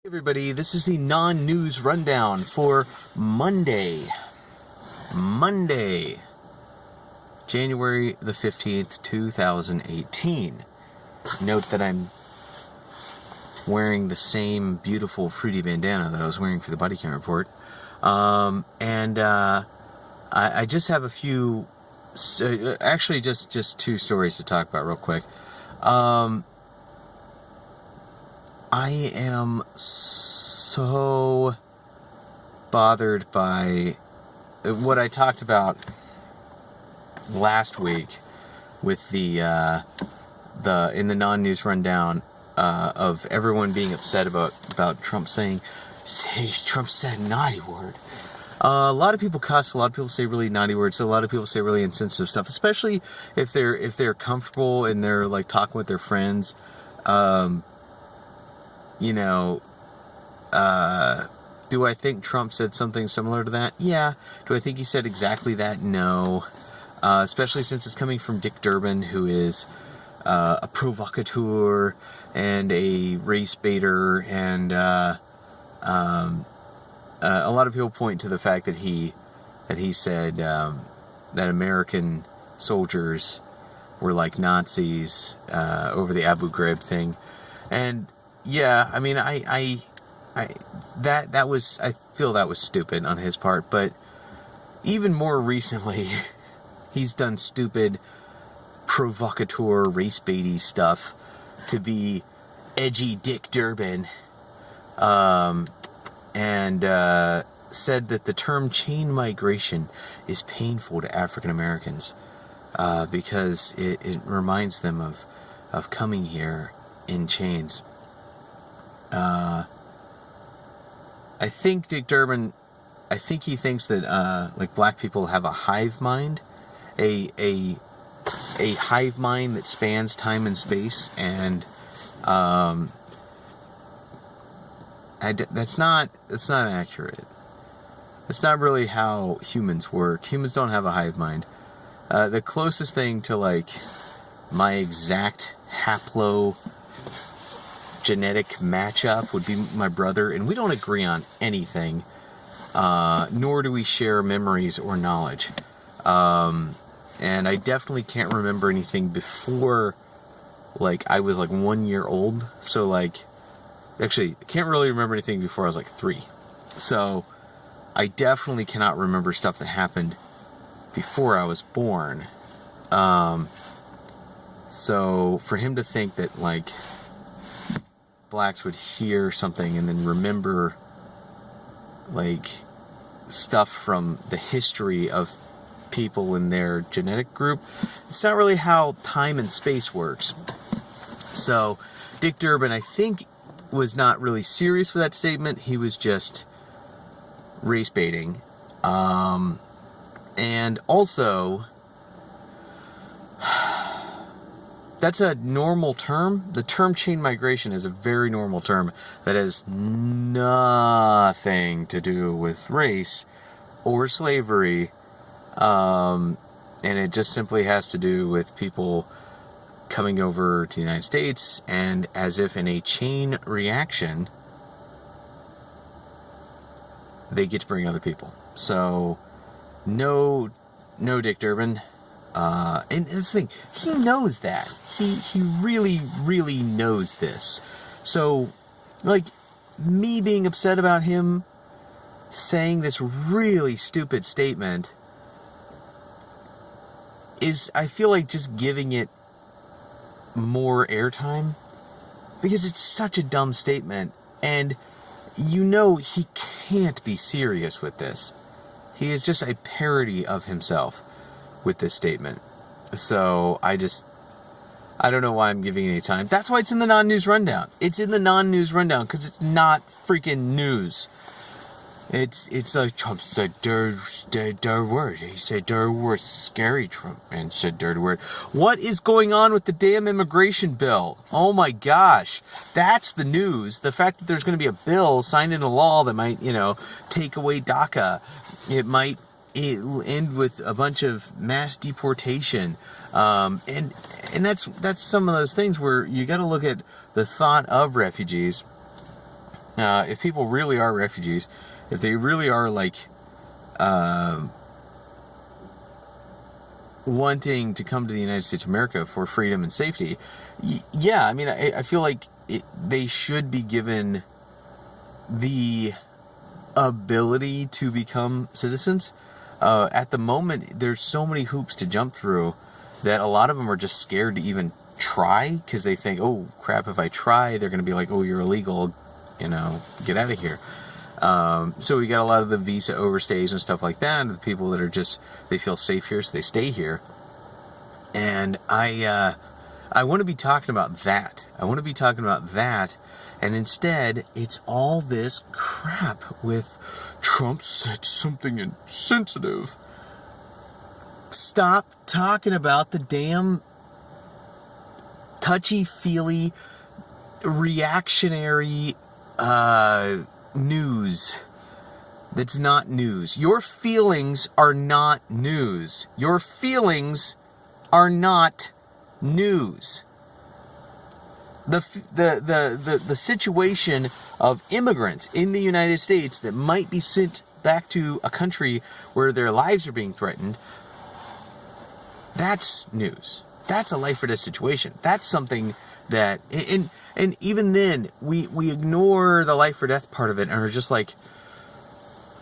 Everybody, this is the non-news rundown for Monday, January the 15th, 2018. Note that I'm wearing the same beautiful fruity bandana that I was wearing for the body cam report. I just have a few, actually just two stories to talk about real quick. I am so bothered by what I talked about last week with the in the non-news rundown of everyone being upset about Trump saying Trump said a naughty word. A lot of people cuss. A lot of people say really naughty words. So a lot of people say really insensitive stuff, especially if they're comfortable and they're like talking with their friends. Do I think Trump said something similar to that? Yeah. Do I think he said exactly that? No. Especially since it's coming from Dick Durbin, who is a provocateur and a race baiter, and a lot of people point to the fact that he said that American soldiers were like Nazis over the Abu Ghraib thing, and yeah, I mean, I feel that was stupid on his part, but even more recently, he's done stupid provocateur, race baity stuff to be edgy Dick Durbin, and said that the term chain migration is painful to African Americans because it reminds them of coming here in chains. I think Dick Durbin, he thinks that like black people have a hive mind, a hive mind that spans time and space, and that's not accurate. That's not really how humans work. Humans don't have a hive mind. The closest thing to like my exact genetic matchup would be my brother, and we don't agree on anything, nor do we share memories or knowledge. And I definitely can't remember anything before, like, I was, like, 1 year old. So, like, actually, I can't really remember anything before I was, like, 3. So, I definitely cannot remember stuff that happened before I was born. So, for him to think that, like, blacks would hear something and then remember, like, stuff from the history of people in their genetic group, it's not really how time and space works. So Dick Durbin, I think, was not really serious with that statement. He was just race baiting. And also, that's a normal term. The term chain migration is a very normal term that has nothing to do with race or slavery. And it just simply has to do with people coming over to the United States, and as if in a chain reaction, they get to bring other people. So, no Dick Durbin. And this thing, he knows that. He really, really knows this. So, like, me being upset about him saying this really stupid statement is, I feel like, just giving it more airtime, because it's such a dumb statement, and you know he can't be serious with this. He is just a parody of himself with this statement. So I don't know why I'm giving it any time. That's why it's in the non-news rundown. It's in the non-news rundown because it's not freaking news. It's like Trump said dirty word. He said dirty word. Scary Trump and said dirty word. What is going on with the damn immigration bill? Oh my gosh. That's the news. The fact that there's going to be a bill signed into law that might, take away DACA. It might end with a bunch of mass deportation. And that's some of those things where you got to look at the thought of refugees If people really are refugees, if they really are like wanting to come to the United States of America for freedom and safety, yeah, I mean, I feel like they should be given the ability to become citizens. At the moment, there's so many hoops to jump through that a lot of them are just scared to even try, because they think, oh crap, if I try, they're going to be like, oh, you're illegal, get out of here. So we got a lot of the visa overstays and stuff like that, and the people that are just, they feel safe here, so they stay here. And I want to be talking about that. And instead, it's all this crap with Trump said something insensitive. Stop talking about the damn touchy-feely, reactionary news. That's not news. Your feelings are not news. Your feelings are not news. The situation of immigrants in the United States that might be sent back to a country where their lives are being threatened, that's news. That's a life or death situation. That's something that, and even then, we ignore the life or death part of it and are just like,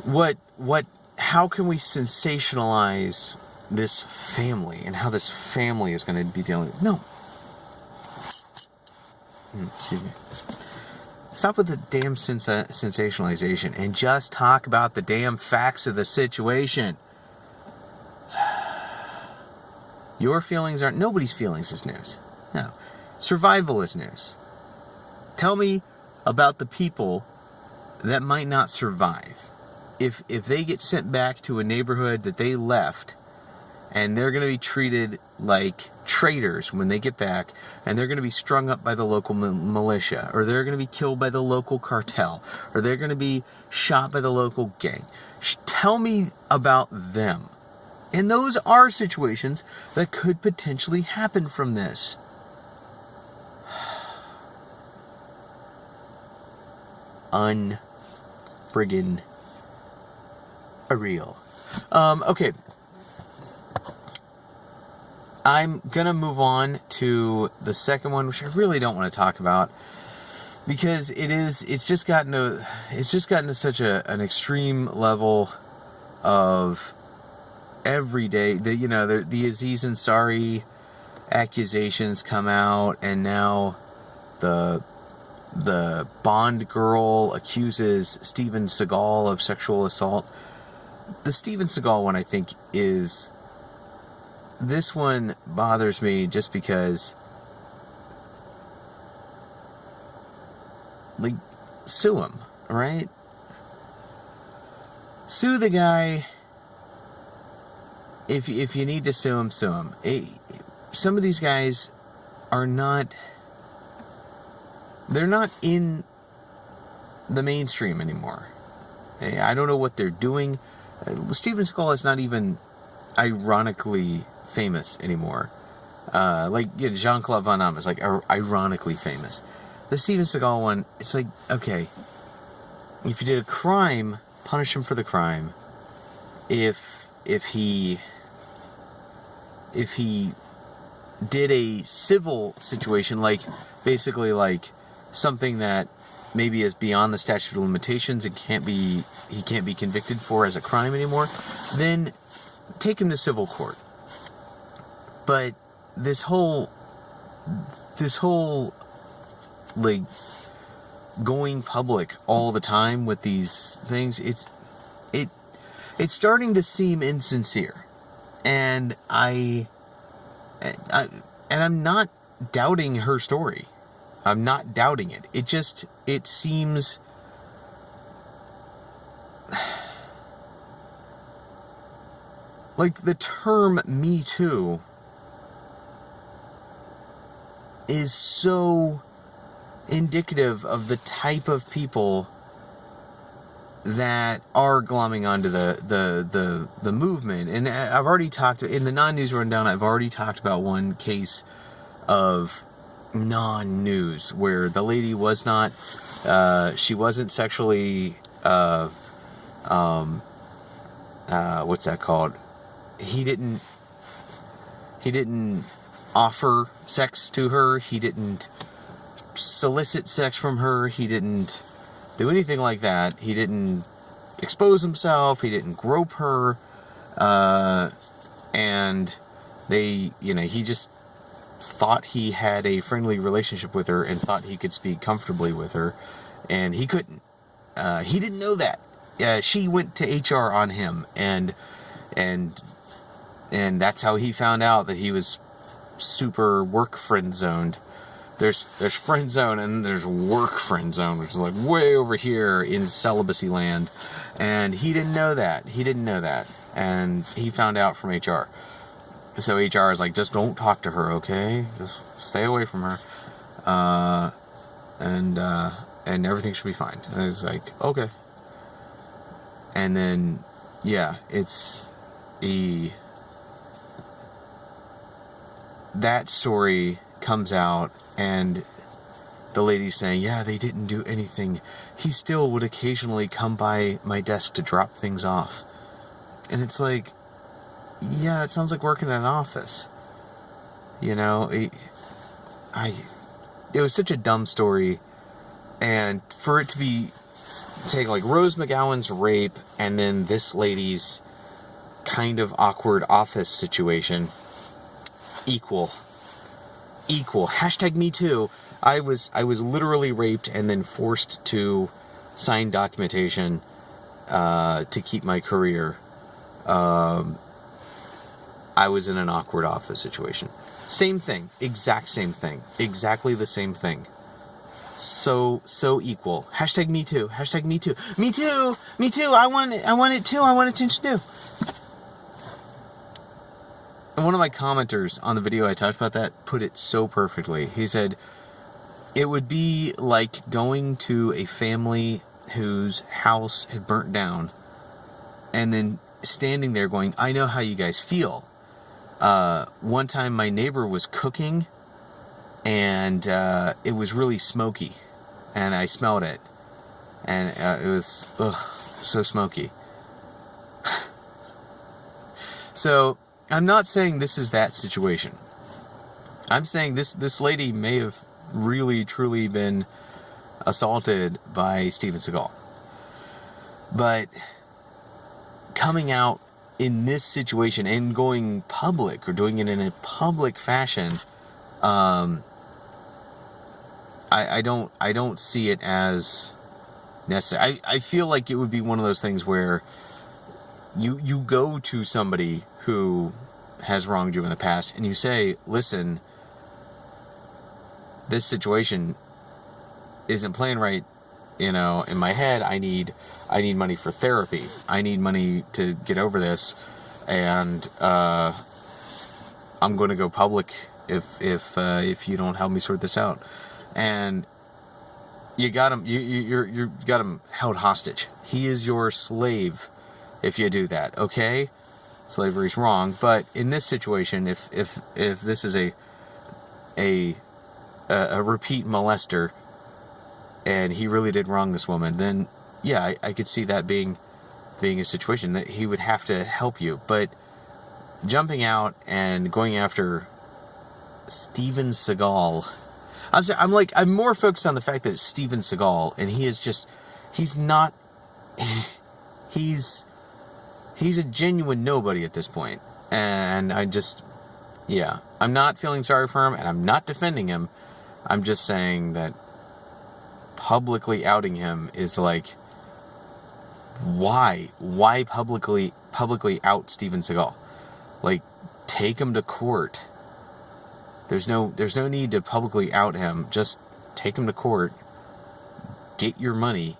how can we sensationalize this family and how this family is going to be dealing with? No. Excuse me. Stop with the damn sensationalization and just talk about the damn facts of the situation. Your feelings aren't, nobody's feelings is news. No. Survival is news. Tell me about the people that might not survive. If they get sent back to a neighborhood that they left, and they're going to be treated like traitors when they get back, and they're going to be strung up by the local militia, or they're going to be killed by the local cartel, or they're going to be shot by the local gang. Tell me about them. And those are situations that could potentially happen from this. Unfriggin' real. Okay. I'm gonna move on to the second one, which I really don't want to talk about, because it's just gotten to such an extreme level of every day. The Aziz Ansari accusations come out, and now the Bond girl accuses Steven Seagal of sexual assault. The Steven Seagal one, I think, this one bothers me just because, like, sue him, right? Sue the guy. If you need to sue him, sue him. Some of these guys are not, they're not in the mainstream anymore. I don't know what they're doing. Steven Seagal is not even ironically famous anymore. Jean-Claude Van Damme is like ironically famous. The Steven Seagal one, it's like, okay, if you did a crime, punish him for the crime. If he did a civil situation, like basically like something that maybe is beyond the statute of limitations and he can't be convicted for as a crime anymore, then take him to civil court. But this whole like going public all the time with these things, it's starting to seem insincere. And I'm not doubting her story. I'm not doubting it. It seems like the term Me Too is so indicative of the type of people that are glomming onto the movement. And I've already talked in the non-news rundown. I've already talked about one case of non-news, where the lady was not, she wasn't sexually, what's that called? He didn't offer sex to her. He didn't solicit sex from her. He didn't do anything like that. He didn't expose himself. He didn't grope her. And he just thought he had a friendly relationship with her and thought he could speak comfortably with her, and he couldn't. He didn't know that. She went to HR on him, and that's how he found out that he was super work friend zoned. There's friend zone and there's work friend zone, which is like way over here in celibacy land, and he didn't know that. And he found out from HR. So HR is like, just don't talk to her, okay? Just stay away from her, and everything should be fine. And it's like, okay. And then, yeah, that story comes out, and the lady's saying, yeah, they didn't do anything. He still would occasionally come by my desk to drop things off. And it's like, yeah, it sounds like working in an office. It was such a dumb story, and for it to be saying like Rose McGowan's rape and then this lady's kind of awkward office situation, equal. Hashtag me too. I was literally raped and then forced to sign documentation to keep my career. I was in an awkward office situation. Same thing. Exact same thing. Exactly the same thing. So equal. Hashtag me too. Hashtag me too. Me too. Me too. I want it too. I want attention too. And one of my commenters on the video I talked about that put it so perfectly. He said, it would be like going to a family whose house had burnt down and then standing there going, I know how you guys feel. One time my neighbor was cooking and it was really smoky and I smelled it and it was so smoky. So I'm not saying this is that situation. I'm saying this lady may have really truly been assaulted by Steven Seagal, but coming out in this situation and going public or doing it in a public fashion, I don't see it as necessary. I feel like it would be one of those things where you go to somebody who has wronged you in the past and you say, listen, this situation isn't playing right. In my head, I need money for therapy. I need money to get over this, and I'm going to go public if you don't help me sort this out. And you got him. You got him held hostage. He is your slave if you do that. Okay, slavery's wrong, but in this situation, if this is a repeat molester, and he really did wrong this woman, then yeah, I could see that being a situation that he would have to help you. But jumping out and going after Steven Seagal, I'm more focused on the fact that it's Steven Seagal, and he's a genuine nobody at this point. And I'm not feeling sorry for him, and I'm not defending him. I'm just saying that publicly outing him is like, why publicly out Steven Seagal? Like, take him to court. There's no need to publicly out him. Just take him to court, get your money.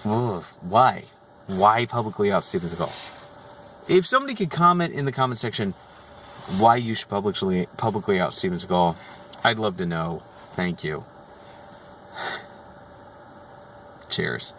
Why publicly out Steven Seagal? If somebody could comment in the comment section why you should publicly out Steven Seagal, I'd love to know. Thank you. Cheers.